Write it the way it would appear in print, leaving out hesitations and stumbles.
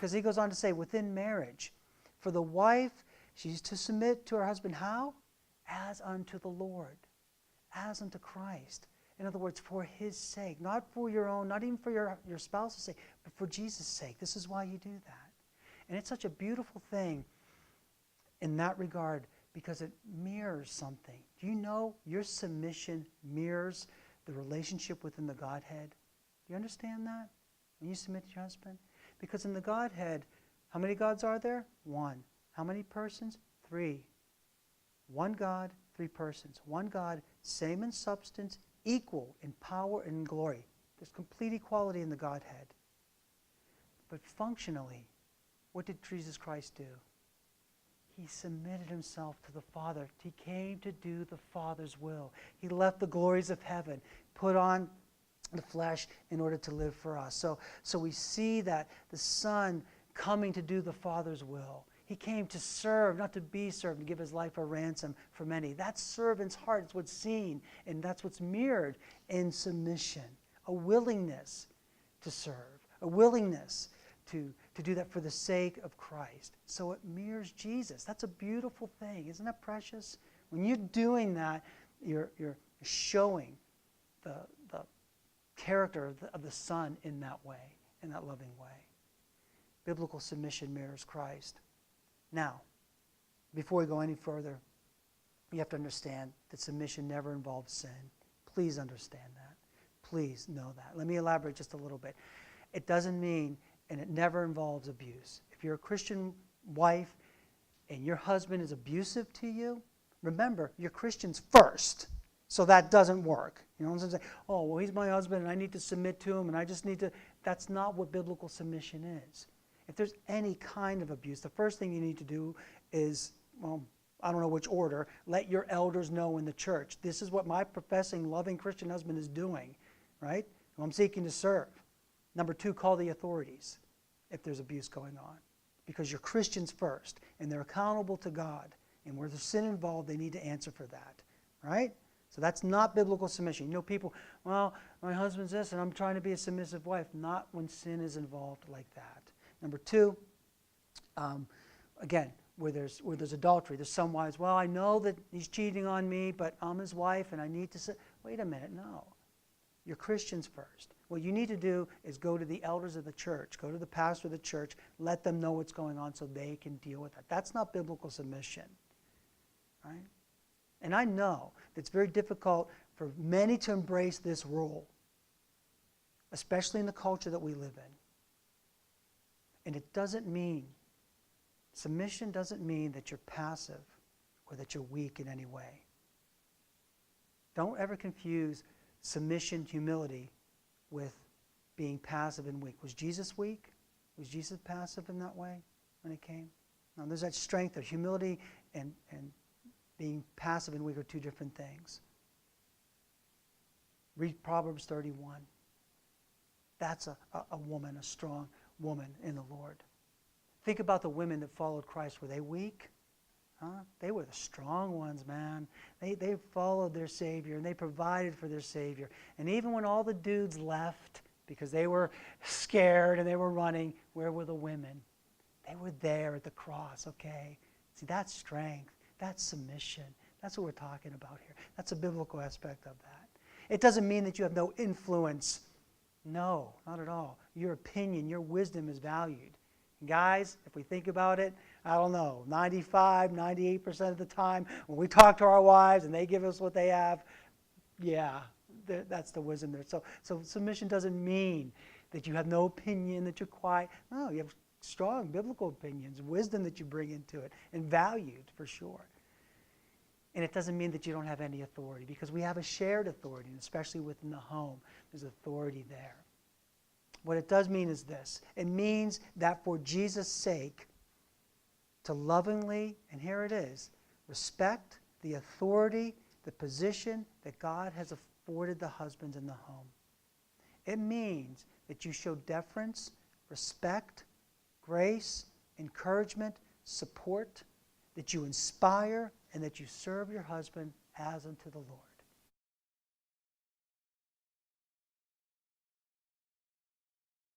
Because he goes on to say, within marriage, for the wife, she's to submit to her husband. How? As unto the Lord, as unto Christ. In other words, for his sake, not for your own, not even for your spouse's sake, but for Jesus' sake. This is why you do that. And it's such a beautiful thing in that regard because it mirrors something. Do you know your submission mirrors the relationship within the Godhead? Do you understand that? When you submit to your husband? Because in the Godhead, how many gods are there? One. How many persons? Three. One God, three persons. One God, same in substance, equal in power and in glory. There's complete equality in the Godhead. But functionally, what did Jesus Christ do? He submitted himself to the Father. He came to do the Father's will. He left the glories of heaven, put on the flesh in order to live for us. So we see that the Son coming to do the Father's will. He came to serve, not to be served, to give his life a ransom for many. That servant's heart is what's seen, and that's what's mirrored in submission. A willingness to serve, a willingness to do that for the sake of Christ. So it mirrors Jesus. That's a beautiful thing. Isn't that precious? When you're doing that, you're showing the character of the Son in that way, in that loving way. Biblical submission mirrors Christ. Now, before we go any further, you have to understand that submission never involves sin. Please understand that. Please know that. Let me elaborate just a little bit. It doesn't mean, and it never involves abuse. If you're a Christian wife and your husband is abusive to you, remember, you're Christians first. So that doesn't work. You know what I'm saying? Oh, well, he's my husband and I need to submit to him and I just need to... That's not what biblical submission is. If there's any kind of abuse, the first thing you need to do is, well, I don't know which order, let your elders know in the church. This is what my professing, loving Christian husband is doing, right? Who I'm seeking to serve. Number two, call the authorities if there's abuse going on. Because you're Christians first, and they're accountable to God. And where there's sin involved, they need to answer for that, right? So that's not biblical submission. You know, people, well, my husband's this, and I'm trying to be a submissive wife. Not when sin is involved like that. Number two, again, where there's adultery, there's some wives, well, I know that he's cheating on me, but I'm his wife, and I need to say, wait a minute, no. You're Christians first. What you need to do is go to the elders of the church, go to the pastor of the church, let them know what's going on so they can deal with that. That's not biblical submission, right? And I know that it's very difficult for many to embrace this rule, especially in the culture that we live in. And it doesn't mean, submission doesn't mean that you're passive or that you're weak in any way. Don't ever confuse submission, humility, with being passive and weak. Was Jesus weak? Was Jesus passive in that way when it came? No, there's that strength of humility and being passive and weak are two different things. Read Proverbs 31. That's a woman, a strong woman in the Lord. Think about the women that followed Christ. Were they weak? Huh? They were the strong ones, man. They followed their Savior, and they provided for their Savior. And even when all the dudes left, because they were scared and they were running, where were the women? They were there at the cross, okay? See, that's strength. That's submission. That's what we're talking about here. That's a biblical aspect of that. It doesn't mean that you have no influence. No, not at all. Your opinion, your wisdom is valued. Guys, if we think about it, I don't know, 95, 98% of the time, when we talk to our wives and they give us what they have, yeah, that's the wisdom there. So submission doesn't mean that you have no opinion, that you're quiet. No, you have strong biblical opinions, wisdom that you bring into it, and valued for sure. And it doesn't mean that you don't have any authority, because we have a shared authority, and especially within the home, there's authority there. What it does mean is this. It means that for Jesus' sake, to lovingly, and here it is, respect the authority, the position that God has afforded the husbands in the home. It means that you show deference, respect, grace, encouragement, support, that you inspire, and that you serve your husband as unto the Lord.